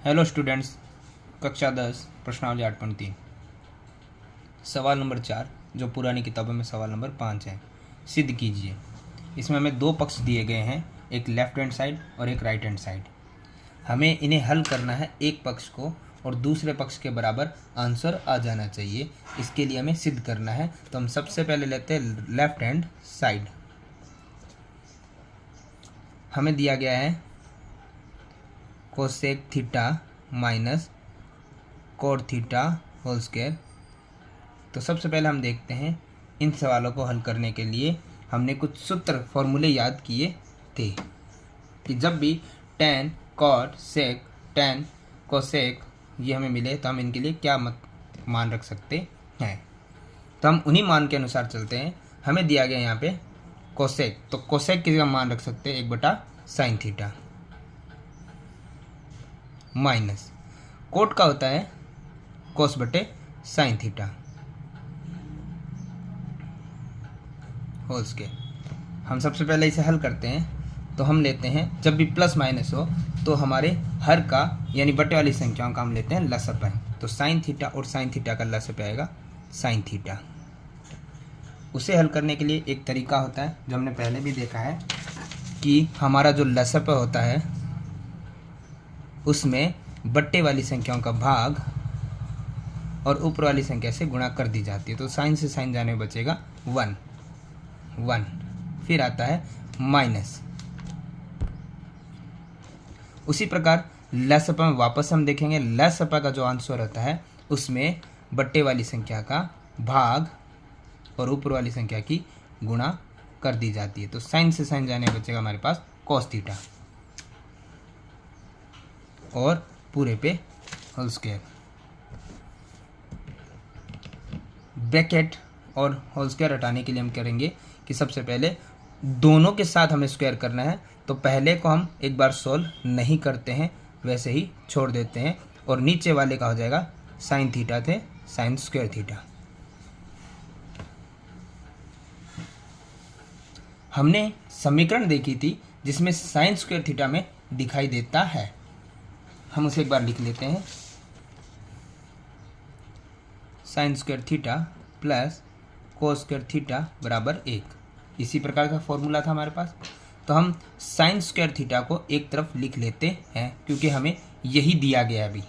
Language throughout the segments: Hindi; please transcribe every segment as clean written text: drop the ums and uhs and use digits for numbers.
हेलो स्टूडेंट्स, कक्षा 10 प्रश्नावली 8.3 सवाल नंबर 4 जो पुरानी किताबों में सवाल नंबर 5 है। सिद्ध कीजिए। इसमें हमें दो पक्ष दिए गए हैं, एक लेफ्ट हैंड साइड और एक राइट हैंड साइड। हमें इन्हें हल करना है, एक पक्ष को और दूसरे पक्ष के बराबर आंसर आ जाना चाहिए। इसके लिए हमें सिद्ध करना है। तो हम सबसे पहले लेते हैं लेफ्ट हैंड साइड। हमें दिया गया है cosec theta minus cot theta whole square. तो सबसे पहले हम देखते हैं, इन सवालों को हल करने के लिए हमने कुछ सूत्र फॉर्मूले याद किए थे कि जब भी tan cot sec tan cosec ये हमें मिले तो हम इनके लिए क्या मान रख सकते हैं। तो हम उन्हीं मान के अनुसार चलते हैं। हमें दिया गया यहाँ पे कोसेक, तो कोसेक की जगह मान रख सकते हैं 1/sin थीटा माइनस कोट का होता है cos/sin थीटा होल स्क्वायर। हम सबसे पहले इसे हल करते हैं। तो हम लेते हैं, जब भी प्लस माइनस हो तो हमारे हर का यानी बटे वाली संख्याओं का हम लेते हैं लसअ। तो साइन थीटा और साइन थीटा का लसअ आएगा साइन थीटा। उसे हल करने के लिए एक तरीका होता है जो हमने पहले भी देखा है कि हमारा जो लसअ होता है उसमें बट्टे वाली संख्याओं का भाग और ऊपर वाली संख्या से गुणा कर दी जाती है। तो साइन से साइन जाने में बचेगा 1, फिर आता है माइनस। उसी प्रकार लसअ में वापस हम देखेंगे, लसअ का जो आंसर होता है उसमें बट्टे वाली संख्या का भाग और ऊपर वाली संख्या की गुणा कर दी जाती है। तो साइन से साइन जाने में बचेगा हमारे पास कॉस थीटा और पूरे पे होल स्क्वायर। ब्रैकेट और होल स्क्वायर हटाने के लिए हम करेंगे कि सबसे पहले दोनों के साथ हमें स्क्वायर करना है। तो पहले को हम एक बार सोल्व नहीं करते हैं, वैसे ही छोड़ देते हैं और नीचे वाले का हो जाएगा साइन थीटा थे साइन स्क्वायर थीटा। हमने समीकरण देखी थी जिसमें साइन स्क्वायर थीटा में दिखाई देता है। हम उसे एक बार लिख लेते हैं, sine square theta plus cos square theta बराबर 1। इसी प्रकार का फॉर्मूला था हमारे पास। तो हम साइन स्क्वायर थीटा को एक तरफ लिख लेते हैं क्योंकि हमें यही दिया गया अभी,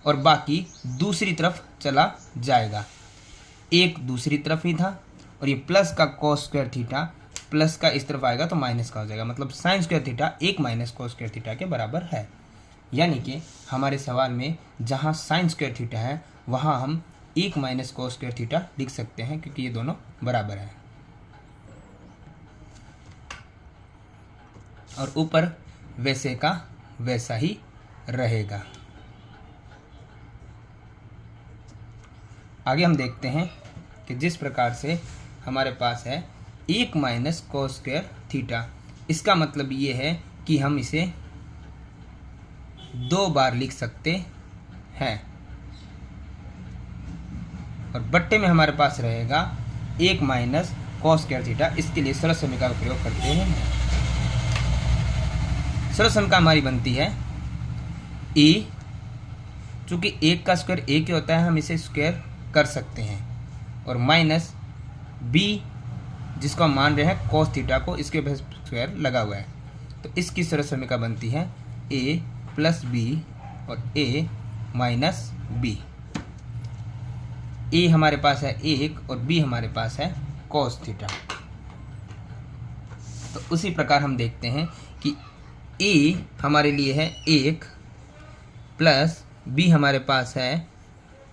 और बाकी दूसरी तरफ चला जाएगा। एक दूसरी तरफ ही था और ये प्लस का कोस स्क्वायर थीटा प्लस का इस तरफ आएगा तो माइनस का हो जाएगा। मतलब sine square theta 1 minus cos square theta के बराबर है। यानी कि हमारे सवाल में जहाँ साइन स्क्वायर थीटा है वहाँ हम 1 माइनस कोस स्क्वायर थीटा लिख सकते हैं क्योंकि ये दोनों बराबर हैं। और ऊपर वैसे का वैसा ही रहेगा। आगे हम देखते हैं कि जिस प्रकार से हमारे पास है 1 माइनस कोस स्क्वायर थीटा, इसका मतलब ये है कि हम इसे 2 बार लिख सकते हैं और बट्टे में हमारे पास रहेगा 1 माइनस कॉस स्क्वायर थीटा। इसके लिए सरल समीकरण का प्रयोग करते हैं। सरल समीकरण हमारी बनती है ए, चूंकि 1 का स्क्वायर 1 ही होता है हम इसे स्क्वायर कर सकते हैं, और माइनस बी जिसको हम मान रहे हैं कॉस थीटा को, इसके ऊपर स्क्वायर लगा हुआ है। तो इसकी सरल समीकरण बनती है ए प्लस बी और ए माइनस बी। ए हमारे पास है 1 और बी हमारे पास है कॉस थीटा। तो उसी प्रकार हम देखते हैं कि ए हमारे लिए है 1 प्लस बी हमारे पास है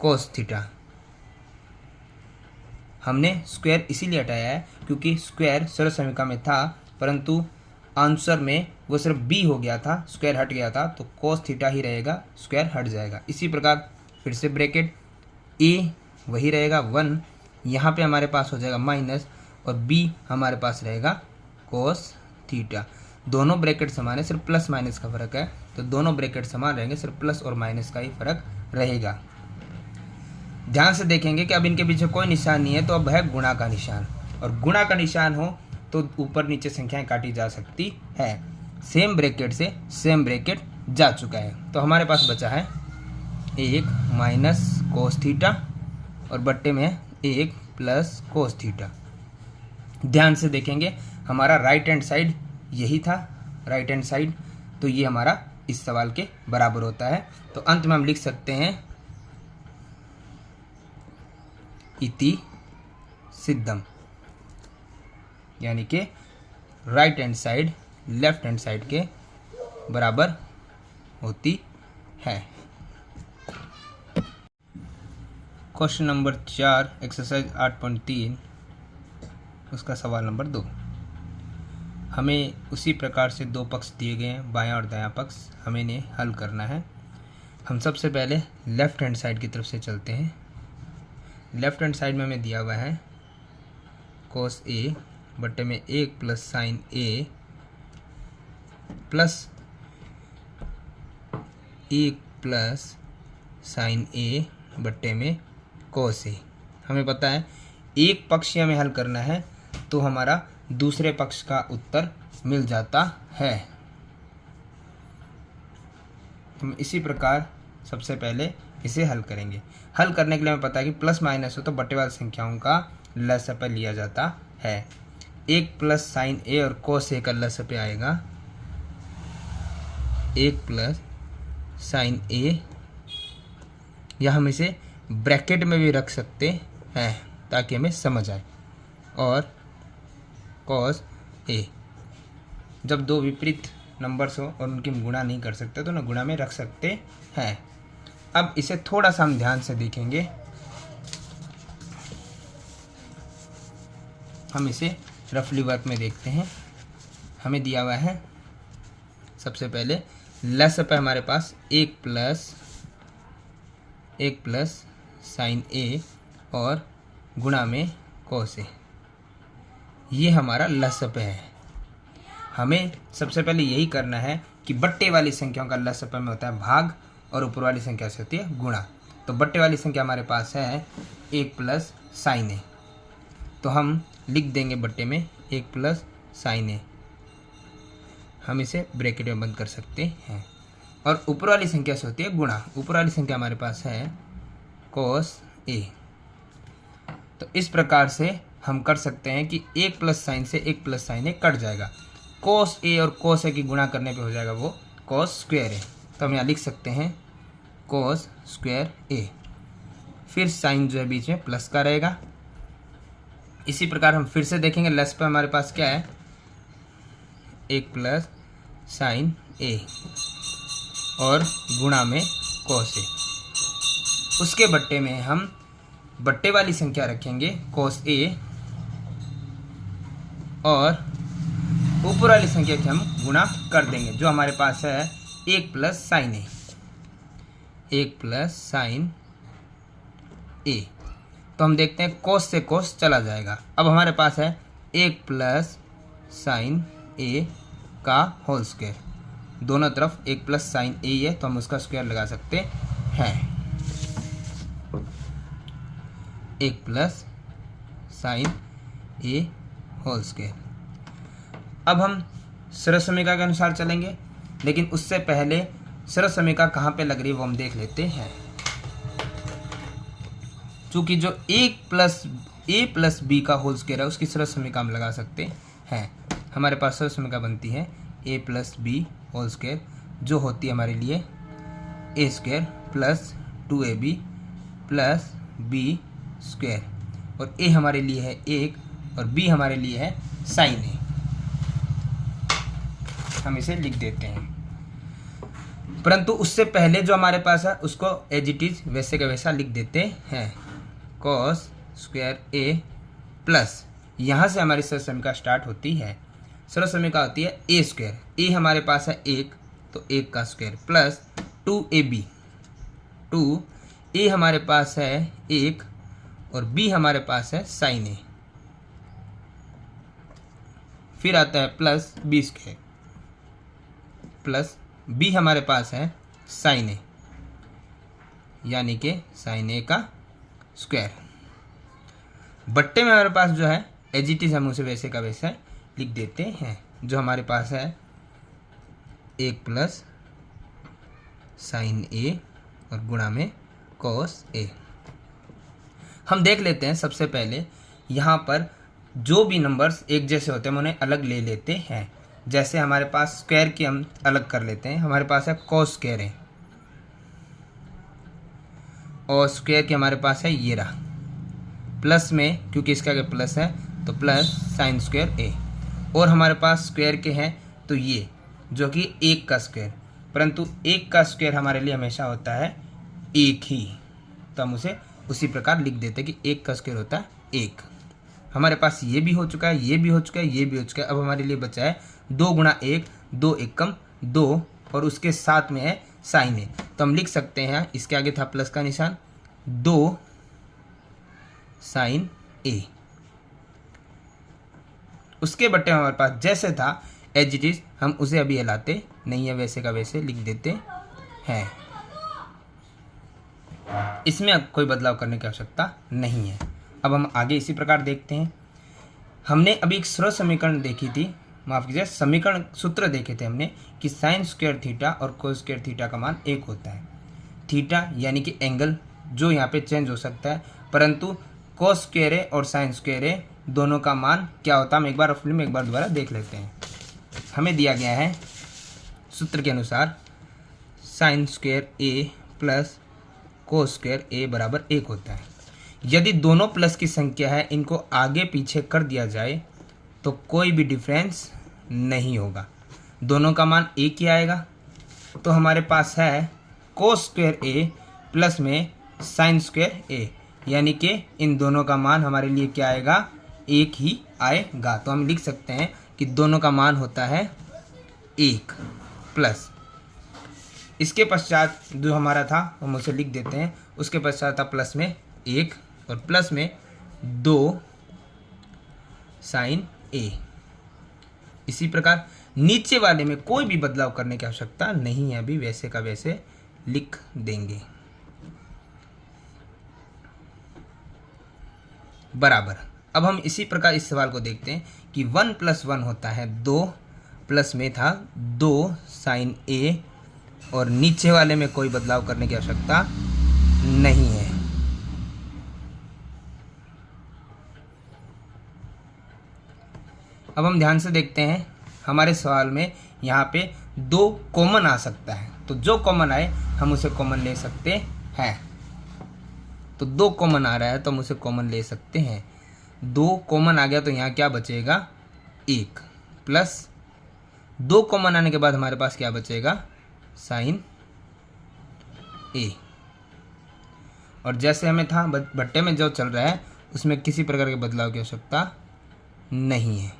कॉस थीटा। हमने स्क्वायर इसीलिए हटाया है क्योंकि स्क्वायर सरल समीकरण में था, परंतु आंसर में वो सिर्फ बी हो गया था, स्क्वायर हट गया था, तो कॉस थीटा ही रहेगा, स्क्वायर हट जाएगा। इसी प्रकार फिर से ब्रैकेट ए वही रहेगा 1, यहाँ पे हमारे पास हो जाएगा माइनस, और बी हमारे पास रहेगा कॉस थीटा। दोनों ब्रैकेट समान है, सिर्फ प्लस माइनस का फर्क है। तो दोनों ब्रैकेट समान रहेंगे, सिर्फ प्लस और माइनस का ही फर्क रहेगा। ध्यान से देखेंगे कि अब इनके पीछे कोई निशान नहीं है, तो अब है गुणा का निशान, और गुणा का निशान हो तो ऊपर नीचे संख्याएं काटी जा सकती है। सेम ब्रैकेट से सेम ब्रैकेट जा चुका है। तो हमारे पास बचा है 1 माइनस कोस थीटा और बट्टे में 1 प्लस कोस थीटा। ध्यान से देखेंगे हमारा राइट हैंड साइड यही था, राइट हैंड साइड, तो ये हमारा इस सवाल के बराबर होता है। तो अंत में हम लिख सकते हैं इति सिद्धम, यानी कि right hand side left hand side के बराबर होती है। क्वेश्चन नंबर 4 एक्सरसाइज 8.3 उसका सवाल नंबर 2। हमें उसी प्रकार से दो पक्ष दिए गए हैं, बायां और दायां पक्ष, हमें इन्हें हल करना है। हम सबसे पहले लेफ्ट हैंड साइड की तरफ से चलते हैं। लेफ्ट हैंड साइड में हमें दिया हुआ है कोस ए बट्टे में 1 प्लस साइन ए प्लस 1 प्लस साइन ए बट्टे में कोस ए। हमें पता है एक पक्ष हमें हल करना है तो हमारा दूसरे पक्ष का उत्तर मिल जाता है। हम इसी प्रकार सबसे पहले इसे हल करेंगे। हल करने के लिए हमें पता है कि प्लस माइनस हो तो बट्टे वाली संख्याओं का लसप लिया जाता है। 1 प्लस साइन ए और कोस ए का लसप आएगा 1 प्लस साइन ए, या हम इसे ब्रैकेट में भी रख सकते हैं ताकि हमें समझ आए, और कॉस ए। जब दो विपरीत नंबर्स हो और उनकी हम गुणा नहीं कर सकते तो ना गुणा में रख सकते हैं। अब इसे थोड़ा सा हम ध्यान से देखेंगे। हम इसे रफली वर्क में देखते हैं। हमें दिया हुआ है सबसे पहले लसप है हमारे पास 1 प्लस साइन ए और गुणा में कोस ए, ये हमारा लसप है। हमें सबसे पहले यही करना है कि बट्टे वाली संख्याओं का लसप में होता है भाग और ऊपर वाली संख्या से होती है गुणा। तो बट्टे वाली संख्या हमारे पास है 1 प्लस साइन ए, तो हम लिख देंगे बट्टे में 1 प्लस साइन ए। हम इसे ब्रैकेट में बंद कर सकते हैं। और ऊपर वाली संख्या से होती है गुणा। ऊपर वाली संख्या हमारे पास है कोस ए। तो इस प्रकार से हम कर सकते हैं कि 1 प्लस साइन से 1 प्लस साइन ए कट जाएगा। कोस ए और कोस ए की गुणा करने पे हो जाएगा वो कोस स्क्वायर ए। तो हम यहाँ लिख सकते हैं कोस स्क्वायर ए, फिर साइन जो है बीच में प्लस का रहेगा। इसी प्रकार हम फिर से देखेंगे लस पे हमारे पास क्या है 1 प्लस साइन ए और गुणा में कोस ए। उसके बट्टे में हम बट्टे वाली संख्या रखेंगे कोस ए और ऊपर वाली संख्या की हम गुणा कर देंगे, जो हमारे पास है 1 प्लस साइन ए। 1 प्लस साइन ए, तो हम देखते हैं कोस से कोस चला जाएगा। अब हमारे पास है 1 प्लस साइन ए का होल स्क्वायर। दोनों तरफ 1 प्लस साइन ए है तो हम उसका स्क्वायर लगा सकते हैं। 1 प्लस साइन ए होल स्क्वायर। अब हम सरल समीकरण के अनुसार चलेंगे, लेकिन उससे पहले सरल समीकरण कहाँ पे लग रही है वो हम देख लेते हैं। चूंकि जो 1 प्लस ए प्लस बी का होल स्क्वायर है उसकी सरल समीकरण हम लगा सकते हैं। हमारे पास सरल समीकरण बनती है A plus B whole square, जो होती है हमारे लिए A square plus 2ab plus B square, और ए हमारे लिए है 1 और बी हमारे लिए है साइन ए। हम इसे लिख देते हैं, परंतु उससे पहले जो हमारे पास है उसको एज इट इज वैसे का वैसा लिख देते हैं। कॉस स्क्वायर ए प्लस, यहाँ से हमारी सरल समीकरण स्टार्ट होती है। सरल समीकरण होती है ए स्क्वायर, ए हमारे पास है 1 तो 1 का स्क्वायर प्लस 2ab, 2 ए हमारे पास है 1 और बी हमारे पास है साइन ए, फिर आता है plus B square plus B हमारे पास है साइन ए, यानी कि साइन ए का स्क्वायर। बट्टे में हमारे पास जो है एज इट इज हम उसे वैसे का वैसा लिख देते हैं, जो हमारे पास है 1 प्लस साइन ए और गुणा में कॉस ए। हम देख लेते हैं सबसे पहले यहाँ पर जो भी नंबर्स एक जैसे होते हैं हम उन्हें अलग ले लेते हैं। जैसे हमारे पास स्क्वायर की हम अलग कर लेते हैं। हमारे पास है कॉस स्क्वायर है और स्क्वायर की हमारे पास है ये रहा, प्लस में क्योंकि इसका आगे प्लस है तो प्लस साइन स्क्वायर ए। और हमारे पास स्क्वायर के हैं तो ये जो कि एक का स्क्वायर, परंतु एक का स्क्वायर हमारे लिए हमेशा होता है एक ही, तो हम उसे उसी प्रकार लिख देते हैं कि एक का स्क्वायर होता है एक। हमारे पास ये भी हो चुका है, ये भी हो चुका है, ये भी हो चुका है। अब हमारे लिए बचा है 2 गुणा 1, 2 एकम 2 और उसके साथ में है साइन ए। तो हम लिख सकते हैं इसके आगे था प्लस का निशान 2 साइन ए। उसके बट्टे हमारे पास जैसे था एज इट इज हम उसे अभी हिलाते नहीं है, वैसे का वैसे लिख देते हैं। इसमें अब कोई बदलाव करने की आवश्यकता नहीं है। अब हम आगे इसी प्रकार देखते हैं। हमने अभी एक सरल समीकरण देखी थी, माफ कीजिए समीकरण सूत्र देखे थे हमने कि साइन स्क्वायर थीटा और कोस स्क्वायर थीटा का मान एक होता है। थीटा यानी कि एंगल जो यहाँ पे चेंज हो सकता है, परंतु कोस स्क्वायर ए और साइन स्क्वायर ए दोनों का मान क्या होता है हम एक बार फिल्म एक बार दोबारा देख लेते हैं। हमें दिया गया है सूत्र के अनुसार साइन स्क्वायर ए प्लस कोस स्क्वायर ए बराबर 1 होता है। यदि दोनों प्लस की संख्या है इनको आगे पीछे कर दिया जाए तो कोई भी डिफरेंस नहीं होगा, दोनों का मान एक ही आएगा। तो हमारे पास है कोस स्क्वायर ए प्लस में साइन स्क्वायर ए, यानी कि इन दोनों का मान हमारे लिए क्या आएगा एक ही आएगा। तो हम लिख सकते हैं कि दोनों का मान होता है 1 प्लस इसके पश्चात जो हमारा था हम उसे लिख देते हैं। उसके पश्चात था प्लस में 1 और प्लस में 2 साइन ए। इसी प्रकार नीचे वाले में कोई भी बदलाव करने की आवश्यकता नहीं है, अभी वैसे का वैसे लिख देंगे बराबर। अब हम इसी प्रकार इस सवाल को देखते हैं कि 1 + 1 होता है 2, प्लस में था 2 साइन ए और नीचे वाले में कोई बदलाव करने की आवश्यकता नहीं है। अब हम ध्यान से देखते हैं हमारे सवाल में यहाँ पे 2 कॉमन आ सकता है, तो जो कॉमन आए हम उसे कॉमन ले सकते हैं। तो 2 कॉमन आ रहा है तो हम उसे कॉमन ले सकते हैं। 2 कॉमन आ गया तो यहाँ क्या बचेगा 1 प्लस 2 कॉमन आने के बाद हमारे पास क्या बचेगा साइन ए। और जैसे हमें था भट्टे में जो चल रहा है उसमें किसी प्रकार के बदलाव की आवश्यकता नहीं है।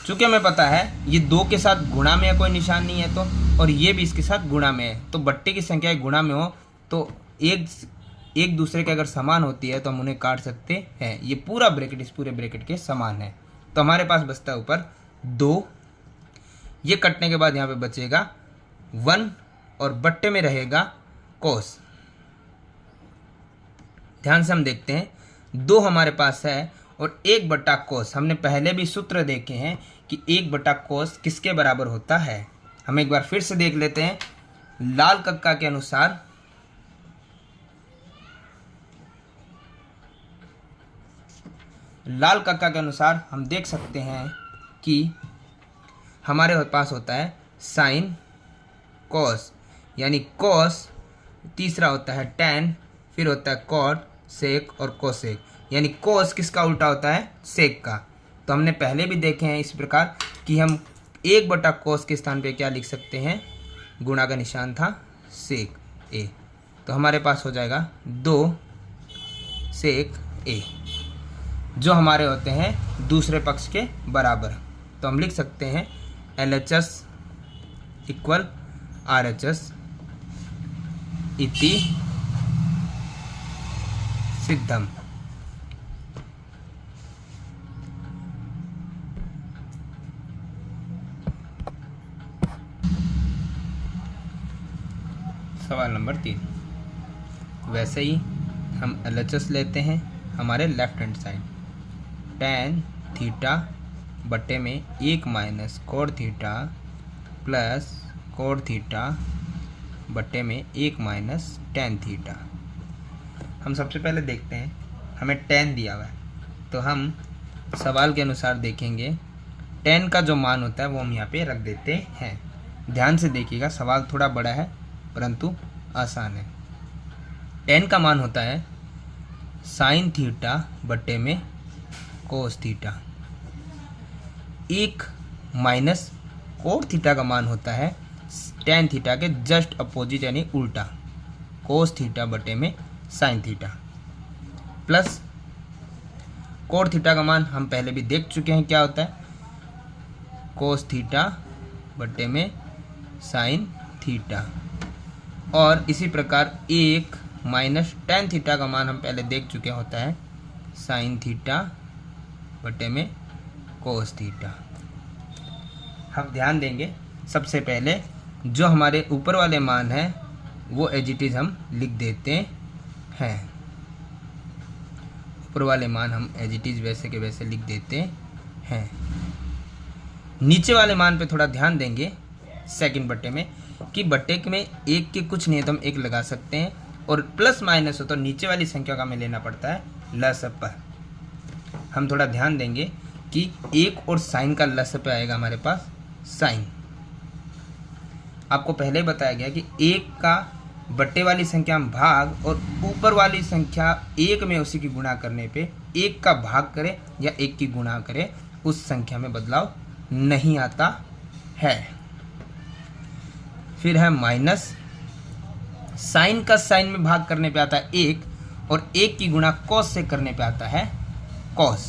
चूंकि हमें पता है ये 2 के साथ गुणा में है, कोई निशान नहीं है तो, और ये भी इसके साथ गुणा में है, तो बट्टे की संख्या गुणा में हो तो एक दूसरे के अगर समान होती है तो हम उन्हें काट सकते हैं। ये पूरा ब्रैकेट इस पूरे ब्रैकेट के समान है। तो हमारे पास बचता है ऊपर 2, ये कटने के बाद यहाँ पे बचेगा 1 और बट्टे में रहेगा कोस। ध्यान से हम देखते हैं 2 हमारे पास है और 1 बटा कोस। हमने पहले भी सूत्र देखे हैं कि 1 बटा कोस किसके बराबर होता है। हम एक बार फिर से देख लेते हैं। लाल कक्का के अनुसार हम देख सकते हैं कि हमारे पास होता है साइन कोस, यानी कोस, तीसरा होता है टैन, फिर होता है कॉट, सेक और कोसेक, यानी कोस किसका उल्टा होता है सेक का। तो हमने पहले भी देखे हैं इस प्रकार कि हम 1 बटा कोस के स्थान पे क्या लिख सकते हैं, गुणा का निशान था सेक ए, तो हमारे पास हो जाएगा 2 सेक ए, जो हमारे होते हैं दूसरे पक्ष के बराबर। तो हम लिख सकते हैं LHS इक्वल RHS इति सिद्धम। सवाल नंबर 3। वैसे ही हम LHS लेते हैं हमारे left hand side, tan theta बटे में 1 minus code theta plus code theta बटे में 1 माइनस टेन थीटा। हम सबसे पहले देखते हैं, हमें टेन दिया हुआ है, तो हम सवाल के अनुसार देखेंगे टेन का जो मान होता है वो हम यहाँ पे रख देते हैं। ध्यान से देखिएगा, सवाल थोड़ा बड़ा है परंतु आसान है। टेन का मान होता है साइन थीटा बटे में cos theta. 1 minus cot theta का मान होता है टेन थीटा के जस्ट अपोजिट यानी उल्टा, कोस थीटा बटे में sine theta, plus cot theta का मान हम पहले भी देख चुके हैं क्या होता है, कोस थीटा बटे में साइन थीटा। और इसी प्रकार 1 माइनस टेन थीटा का मान हम पहले देख चुके होता है साइन थीटा बटे में कोस थीटा। हम ध्यान देंगे, सबसे पहले जो हमारे ऊपर वाले मान हैं वो एज इट इज़ हम लिख देते हैं। ऊपर वाले मान हम एज इट इज़ वैसे के वैसे लिख देते हैं। नीचे वाले मान पे थोड़ा ध्यान देंगे सेकंड बट्टे में, कि बट्टे में एक के कुछ नहीं है तो हम एक लगा सकते हैं, और प्लस माइनस हो तो नीचे वाली संख्या का हमें लेना पड़ता है लसप। हम थोड़ा ध्यान देंगे कि एक और साइन का लसप आएगा हमारे पास साइन। आपको पहले बताया गया कि एक का बट्टे वाली संख्या में भाग और ऊपर वाली संख्या एक में उसी की गुणा करने पे एक का भाग करे या एक की गुणा करे उस संख्या में बदलाव नहीं आता है। फिर है माइनस, साइन का साइन में भाग करने पे आता है एक, और एक की गुणा कॉस से करने पे आता है कॉस।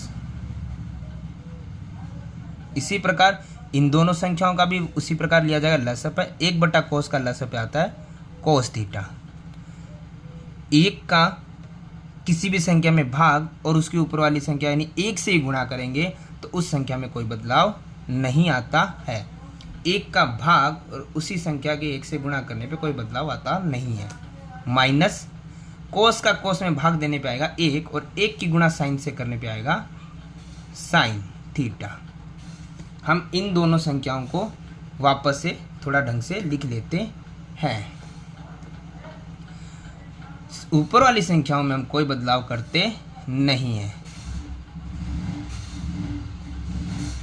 इसी प्रकार इन दोनों संख्याओं का भी उसी प्रकार लिया जाएगा लसप है, 1 कोस का लसप आता है कोस थीटा। एक का किसी भी संख्या में भाग और उसके ऊपर वाली संख्या यानी एक से ही गुणा करेंगे तो उस संख्या में कोई बदलाव नहीं आता है। एक का भाग और उसी संख्या के एक से गुणा करने पे कोई बदलाव आता नहीं है। माइनस, कोस का कोस में भाग देने पे आएगा एक, और एक की गुणा साइन से करने पे आएगा साइन थीटा। हम इन दोनों संख्याओं को वापस से थोड़ा ढंग से लिख लेते हैं। ऊपर वाली संख्याओं में हम कोई बदलाव करते नहीं हैं,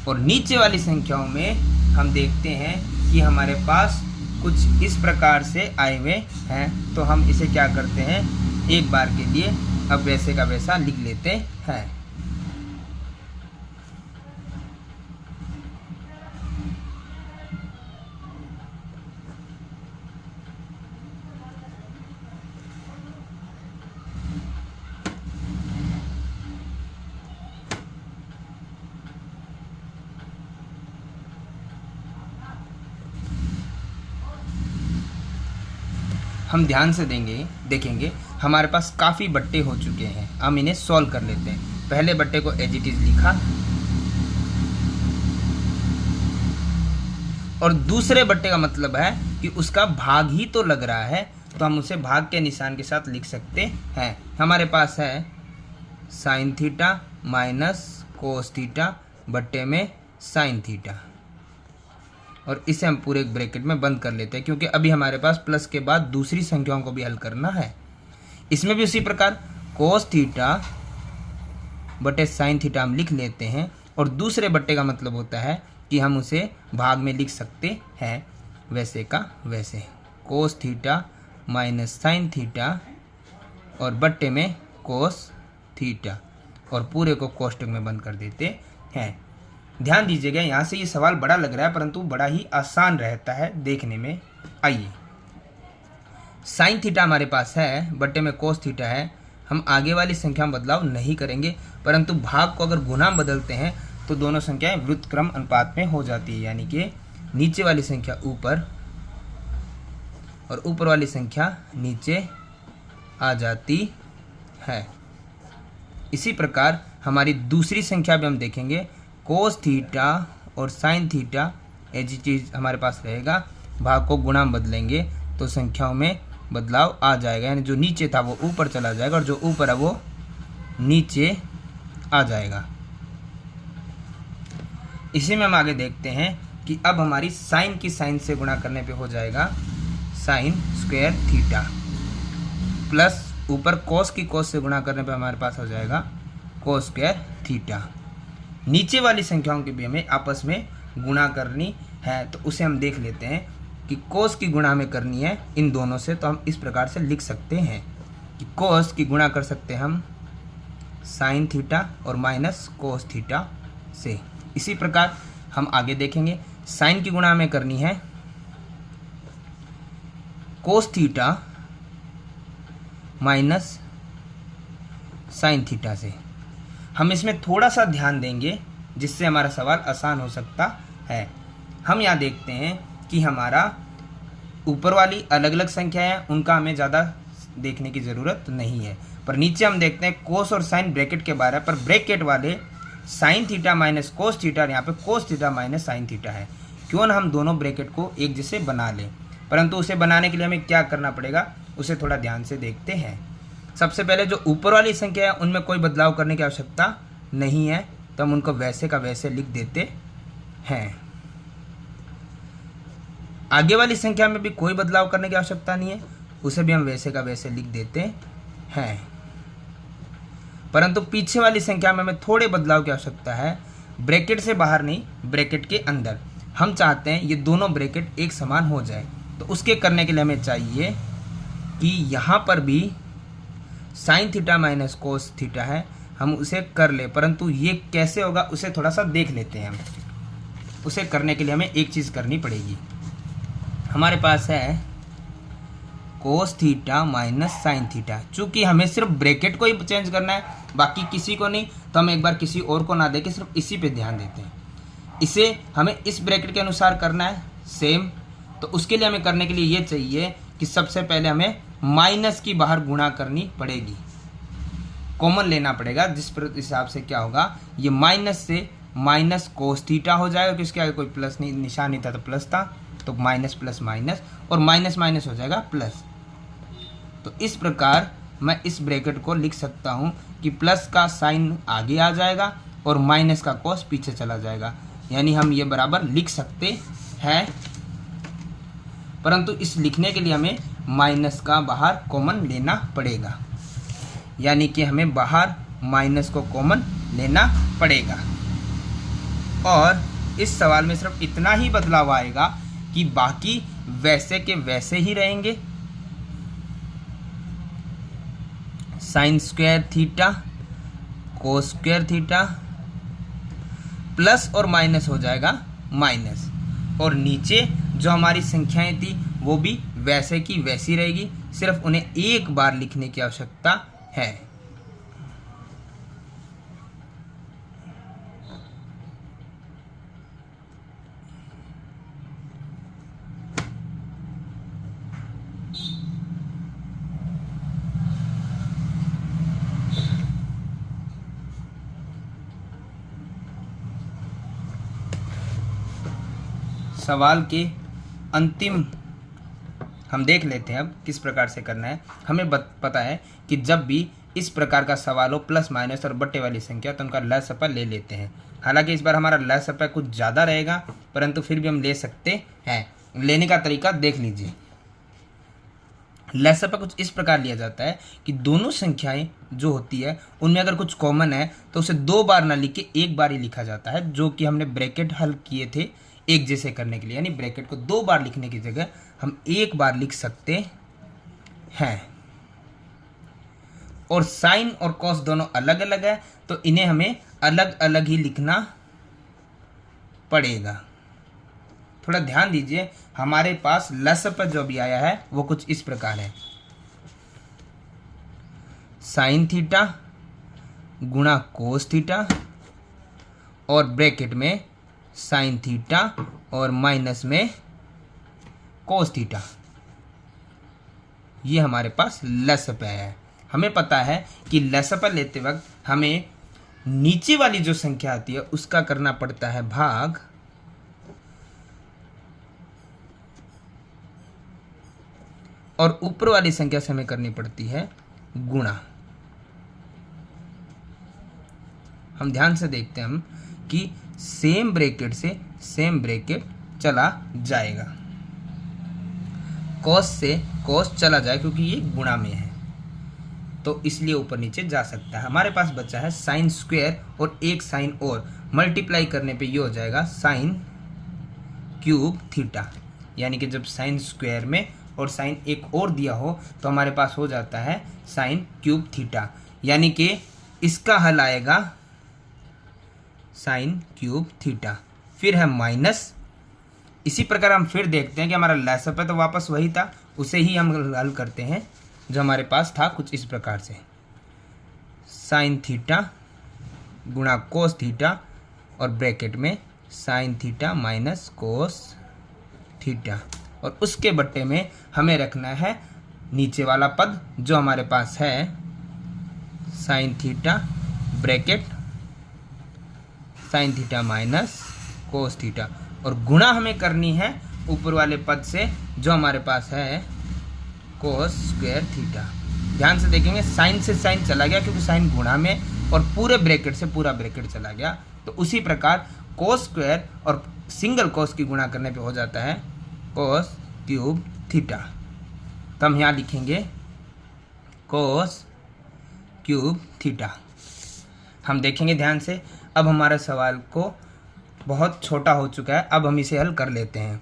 और नीचे वाली संख्याओं में हम देखते हैं कि हमारे पास कुछ इस प्रकार से आए हुए हैं, तो हम इसे क्या करते हैं, एक बार के लिए अब वैसे का वैसा लिख लेते हैं। हम ध्यान से देखेंगे हमारे पास काफ़ी बट्टे हो चुके हैं। हम इन्हें सॉल्व कर लेते हैं। पहले बट्टे को एज इट इज लिखा, और दूसरे बट्टे का मतलब है कि उसका भाग ही तो लग रहा है, तो हम उसे भाग के निशान के साथ लिख सकते हैं। हमारे पास है sine theta minus cos theta बट्टे में साइन थीटा, और इसे हम पूरे ब्रैकेट में बंद कर लेते हैं क्योंकि अभी हमारे पास प्लस के बाद दूसरी संख्याओं को भी हल करना है। इसमें भी उसी प्रकार कोस थीटा बटे साइन थीटा हम लिख लेते हैं, और दूसरे बट्टे का मतलब होता है कि हम उसे भाग में लिख सकते हैं वैसे का वैसे, cos theta minus sine theta और बट्टे में कोस थीटा, और पूरे को कोष्टक में बंद कर देते हैं। ध्यान दीजिएगा, यहाँ से ये सवाल बड़ा लग रहा है परंतु बड़ा ही आसान रहता है देखने में। आइए, साइन थीटा हमारे पास है, बट्टे में कोस थीटा है। हम आगे वाली संख्या में बदलाव नहीं करेंगे, परंतु भाग को अगर गुना में बदलते हैं तो दोनों संख्याएं व्युत्क्रम अनुपात में हो जाती है, यानी कि नीचे वाली संख्या ऊपर और ऊपर वाली संख्या नीचे आ जाती है। इसी प्रकार हमारी दूसरी संख्या भी हम देखेंगे, कोस थीटा और sine theta as it is हमारे पास रहेगा। भाग को गुणा में बदलेंगे तो संख्याओं में बदलाव आ जाएगा, यानी जो नीचे था वो ऊपर चला जाएगा और जो ऊपर है वो नीचे आ जाएगा। इसी में हम आगे देखते हैं कि अब हमारी साइन की साइन से गुणा करने पे हो जाएगा साइन स्क्वायर थीटा, प्लस ऊपर कॉस की कॉस से गुणा करने पे हमारे पास हो जाएगा कोस स्क्वायर थीटा। नीचे वाली संख्याओं की भी हमें आपस में गुणा करनी है, तो उसे हम देख लेते हैं कि कोस की गुणा हमें करनी है इन दोनों से, तो हम इस प्रकार से लिख सकते हैं कि कोस की गुणा कर सकते हैं हम साइन थीटा और माइनस कोस थीटा से। इसी प्रकार हम आगे देखेंगे, साइन की गुणा हमें करनी है cos theta minus sine theta से। हम इसमें थोड़ा सा ध्यान देंगे जिससे हमारा सवाल आसान हो सकता है। हम यहाँ देखते हैं कि हमारा ऊपर वाली अलग अलग संख्याएं हैं, उनका हमें ज़्यादा देखने की ज़रूरत नहीं है, पर नीचे हम देखते हैं कोस और साइन ब्रैकेट के बारे, पर ब्रैकेट वाले sine theta minus cos theta, यहाँ पे cos theta minus sine theta है। क्यों ना हम दोनों ब्रैकेट को एक जैसे बना लें, परंतु उसे बनाने के लिए हमें क्या करना पड़ेगा उसे थोड़ा ध्यान से देखते हैं। सबसे पहले जो ऊपर वाली संख्या है उनमें कोई बदलाव करने की आवश्यकता नहीं है, तो हम उनको वैसे का वैसे लिख देते हैं। आगे वाली संख्या में भी कोई बदलाव करने की आवश्यकता नहीं है, उसे भी हम वैसे का वैसे लिख देते हैं। परंतु पीछे वाली संख्या में हमें थोड़े बदलाव की आवश्यकता है, ब्रैकेट से बाहर नहीं, ब्रैकेट के अंदर। हम चाहते हैं ये दोनों ब्रैकेट एक समान हो जाए, तो उसके करने के लिए हमें चाहिए कि यहाँ पर भी sine theta minus cos theta है, हम उसे कर ले, परंतु ये कैसे होगा उसे थोड़ा सा देख लेते हैं हम। उसे करने के लिए हमें एक चीज़ करनी पड़ेगी। हमारे पास है cos theta minus sine theta, चूँकि हमें सिर्फ ब्रैकेट को ही चेंज करना है, बाकी किसी को नहीं, तो हम एक बार किसी और को ना देके सिर्फ इसी पे ध्यान देते हैं। इसे हमें इस ब्रैकेट के अनुसार करना है सेम, तो उसके लिए हमें करने के लिए ये चाहिए कि सबसे पहले हमें माइनस की बाहर गुणा करनी पड़ेगी, कॉमन लेना पड़ेगा, जिस हिसाब से क्या होगा, ये माइनस से माइनस कोस थीटा हो जाएगा, क्योंकि इसके आगे कोई प्लस नहीं, निशान नहीं था तो प्लस था, तो माइनस प्लस माइनस, और माइनस माइनस हो जाएगा प्लस। तो इस प्रकार मैं इस ब्रैकेट को लिख सकता हूँ कि प्लस का साइन आगे आ जाएगा और माइनस का कोस पीछे चला जाएगा, यानी हम ये बराबर लिख सकते हैं। परंतु इस लिखने के लिए हमें माइनस का बाहर कॉमन लेना पड़ेगा, यानी कि हमें बाहर माइनस को कॉमन लेना पड़ेगा। और इस सवाल में सिर्फ इतना ही बदलाव आएगा कि बाकी वैसे के वैसे ही रहेंगे। Sine square theta cos square theta, plus और माइनस हो जाएगा माइनस, और नीचे जो हमारी संख्याएं थी वो भी वैसे की वैसी रहेगी, सिर्फ उन्हें एक बार लिखने की आवश्यकता है। सवाल के अंतिम हम देख लेते हैं अब किस प्रकार से करना है। हमें पता है कि जब भी इस प्रकार का सवाल हो प्लस माइनस और बट्टे वाली संख्या, तो उनका लसपा ले लेते हैं। हालांकि इस बार हमारा लसपा कुछ ज़्यादा रहेगा, परंतु फिर भी हम ले सकते हैं। लेने का तरीका देख लीजिए। लसपा कुछ इस प्रकार लिया जाता है कि दोनों संख्याएं जो होती है उनमें अगर कुछ कॉमन है तो उसे दो बार ना लिख के एक बार ही लिखा जाता है, जो कि हमने ब्रैकेट हल किए थे एक जैसे करने के लिए, यानी ब्रैकेट को दो बार लिखने की जगह हम एक बार लिख सकते हैं। और साइन और कॉस दोनों अलग अलग है, तो इन्हें हमें अलग अलग ही लिखना पड़ेगा। थोड़ा ध्यान दीजिए, हमारे पास लसप जो भी आया है वो कुछ इस प्रकार है, साइन थीटा गुणा कोस थीटा और ब्रैकेट में साइन थीटा और माइनस में कोस थीटा। ये हमारे पास लसप है। हमें पता है कि लसप लेते वक्त हमें नीचे वाली जो संख्या आती है उसका करना पड़ता है भाग, और ऊपर वाली संख्या से हमें करनी पड़ती है गुणा। हम ध्यान से देखते हैं हम कि सेम ब्रैकेट से सेम ब्रैकेट चला जाएगा। कॉस से कॉस चला जाए क्योंकि ये गुणा में है, तो इसलिए ऊपर नीचे जा सकता है। हमारे पास बचा है साइन स्क्वायर और एक साइन और मल्टीप्लाई करने पे ये हो जाएगा साइन क्यूब थीटा। यानी कि जब साइन स्क्वायर में और साइन एक और दिया हो तो हमारे पास हो जाता है साइन क्यूब थीटा। यानी कि इसका हल आएगा साइन क्यूब थीटा। फिर है माइनस। इसी प्रकार हम फिर देखते हैं कि हमारा लैसअप है तो वापस वही था, उसे ही हम हल करते हैं जो हमारे पास था कुछ इस प्रकार से, साइन थीटा गुणा कोस थीटा और ब्रैकेट में sine theta minus cos theta, और उसके बट्टे में हमें रखना है नीचे वाला पद जो हमारे पास है sine theta bracket sine theta minus cos theta, और गुणा हमें करनी है ऊपर वाले पद से जो हमारे पास है कोस स्क्वायर थीटा। ध्यान से देखेंगे साइन से साइन चला गया क्योंकि साइन गुणा में, और पूरे ब्रैकेट से पूरा ब्रैकेट चला गया। तो उसी प्रकार कोस स्क्वायर और सिंगल कोस की गुणा करने पे हो जाता है कोस क्यूब थीटा। तो हम यहाँ लिखेंगे कोस क्यूब थीटा। हम देखेंगे ध्यान से, अब हमारे सवाल को बहुत छोटा हो चुका है, अब हम इसे हल कर लेते हैं।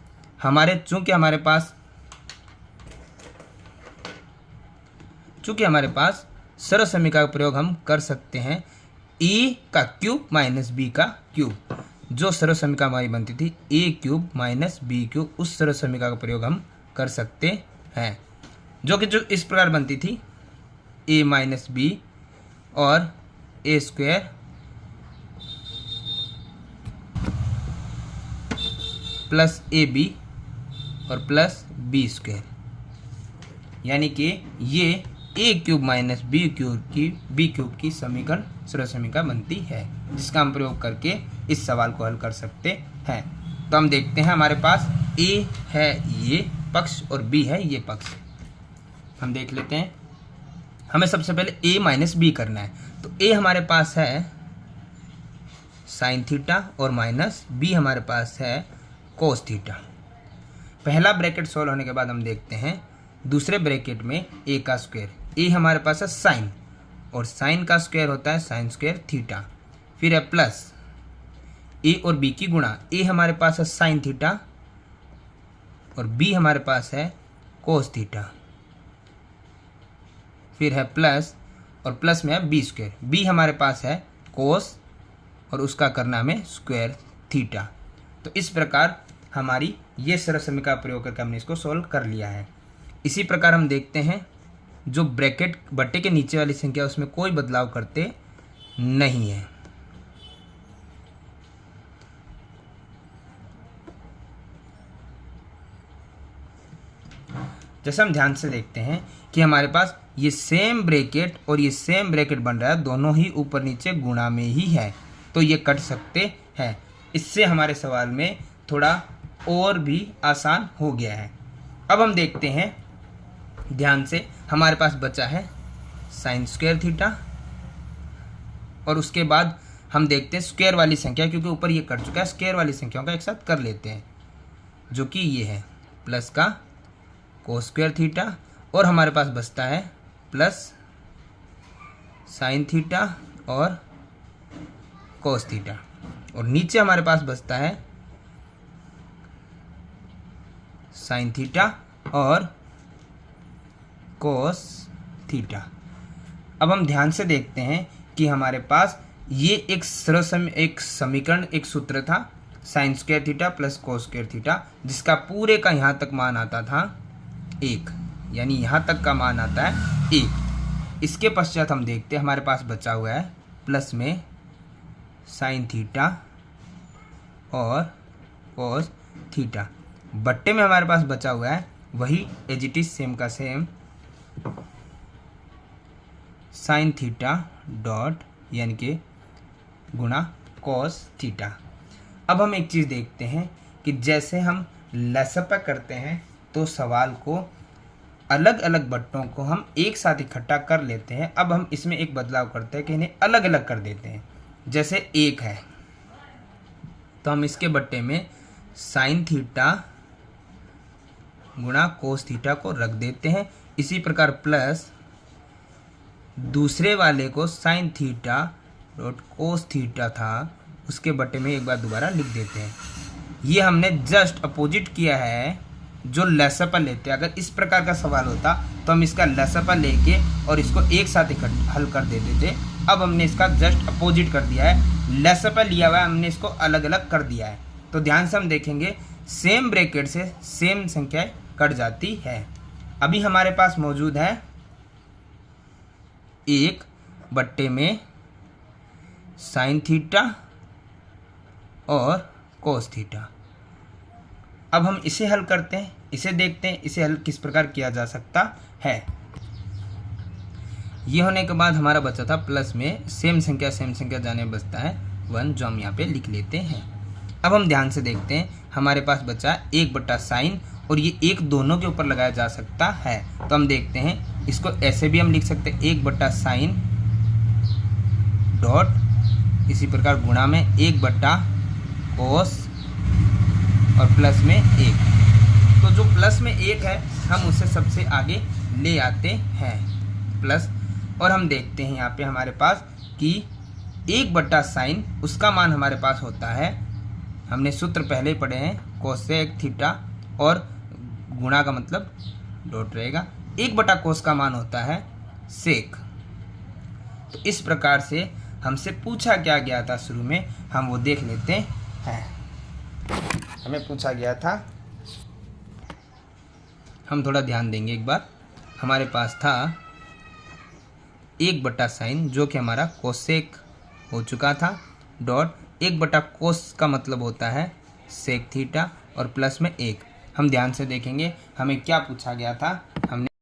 चूंकि हमारे पास सरल समीकरण का प्रयोग हम कर सकते हैं ए का क्यूब माइनस बी का क्यूब, जो सरल समीकरण हमारी बनती थी ए क्यूब माइनस बी क्यूब, उस सरल समीकरण का प्रयोग हम कर सकते हैं जो इस प्रकार बनती थी ए माइनस बी और ए स्क्वायर प्लस ए बी और प्लस बी स्क्वायर। यानी कि ये ए क्यूब माइनस बी क्यूब की समीकरण सरल समीकरण बनती है, जिसका हम प्रयोग करके इस सवाल को हल कर सकते हैं। तो हम देखते हैं हमारे पास ए है ये पक्ष और बी है ये पक्ष। हम देख लेते हैं, हमें सबसे पहले ए माइनस बी करना है। तो ए हमारे पास है साइन थीटा और माइनस बी हमारे पास है कोस थीटा। पहला ब्रैकेट सोल्व होने के बाद हम देखते हैं दूसरे ब्रैकेट में ए का स्क्वायर, ए हमारे पास है साइन और साइन का स्क्वायर होता है साइन स्क्वायर थीटा। फिर है प्लस ए और बी की गुणा, ए हमारे पास है साइन थीटा और बी हमारे पास है कोस थीटा। फिर है प्लस और प्लस में है बी स्क्वायर, बी हमारे पास है कोस और उसका करना हमें स्क्वायर थीटा। तो इस प्रकार हमारी ये सरल समीकरण का प्रयोग करके हमने इसको सोल्व कर लिया है। इसी प्रकार हम देखते हैं जो ब्रैकेट बट्टे के नीचे वाली संख्या उसमें कोई बदलाव करते नहीं है। जैसे हम ध्यान से देखते हैं कि हमारे पास ये सेम ब्रैकेट और ये सेम ब्रैकेट बन रहा है, दोनों ही ऊपर नीचे गुणा में ही है, तो ये कट सकते हैं। इससे हमारे सवाल में थोड़ा और भी आसान हो गया है। अब हम देखते हैं ध्यान से, हमारे पास बचा है साइन स्क्वायर थीटा और उसके बाद हम देखते हैं स्क्वायर वाली संख्या, क्योंकि ऊपर ये कट चुका है, स्क्वायर वाली संख्याओं का एक साथ कर लेते हैं जो कि ये है प्लस का कोस स्क्वायर थीटा, और हमारे पास बचता है प्लस साइन थीटा और कोस थीटा, और नीचे हमारे पास बचता है साइन थीटा और कोस थीटा। अब हम ध्यान से देखते हैं कि हमारे पास ये एक समीकरण एक सूत्र था sine square theta plus cos square theta, जिसका पूरे का यहाँ तक मान आता था 1, यानी यहाँ तक का मान आता है 1। इसके पश्चात हम देखते हैं हमारे पास बचा हुआ है प्लस में साइन थीटा और कोस थीटा, बट्टे में हमारे पास बचा हुआ है वही एज इट इज सेम का सेम साइन थीटा डॉट यानी कि गुणा कोस थीटा। अब हम एक चीज़ देखते हैं कि जैसे हम लसअप करते हैं तो सवाल को अलग अलग बट्टों को हम एक साथ इकट्ठा कर लेते हैं। अब हम इसमें एक बदलाव करते हैं कि इन्हें अलग अलग कर देते हैं। जैसे 1 है तो हम इसके बट्टे में साइन थीटा गुणा कोस थीटा को रख देते हैं। इसी प्रकार प्लस दूसरे वाले को sine theta dot cos theta था उसके बट्टे में एक बार दोबारा लिख देते हैं। ये हमने जस्ट अपोजिट किया है जो लसअ लेते हैं। अगर इस प्रकार का सवाल होता तो हम इसका लसअ लेके और इसको एक साथ हल कर देते थे। अब हमने इसका जस्ट अपोजिट कर दिया है, लसअ लिया हुआ है, हमने इसको अलग अलग कर दिया है। तो ध्यान से हम देखेंगे सेम ब्रैकेट से सेम संख्याएं कट जाती है। अभी हमारे पास मौजूद है 1 बट्टे में साइन थीटा और कोस थीटा। अब हम इसे हल करते हैं, इसे देखते हैं इसे हल किस प्रकार किया जा सकता है। ये होने के बाद हमारा बचा था प्लस में सेम संख्या जाने बचता है 1 जो हम यहाँ पे लिख लेते हैं। अब हम ध्यान से देखते हैं हमारे पास बचा 1 बट्टा साइन और ये एक दोनों के ऊपर लगाया जा सकता है। तो हम देखते हैं इसको ऐसे भी हम लिख सकते हैं 1 बट्टा साइन डॉट इसी प्रकार गुणा में 1 बट्टा कोस और प्लस में 1। तो जो प्लस में 1 है हम उसे सबसे आगे ले आते हैं प्लस, और हम देखते हैं यहाँ पे हमारे पास कि 1 बट्टा साइन उसका मान हमारे पास होता है, हमने सूत्र पहले ही पढ़े हैं, कोसेक थीटा और गुणा का मतलब डॉट रहेगा। 1 बटा कोस का मान होता है सेक। तो इस प्रकार से हमसे पूछा क्या गया था शुरू में हम वो देख लेते हैं। हमें पूछा गया था, हम थोड़ा ध्यान देंगे एक बार। हमारे पास था 1 बटा साइन जो कि हमारा कोसेक हो चुका था डॉट 1 बटा कोस का मतलब होता है सेक थीटा और प्लस में 1। हम ध्यान से देखेंगे हमें क्या पूछा गया था। हमने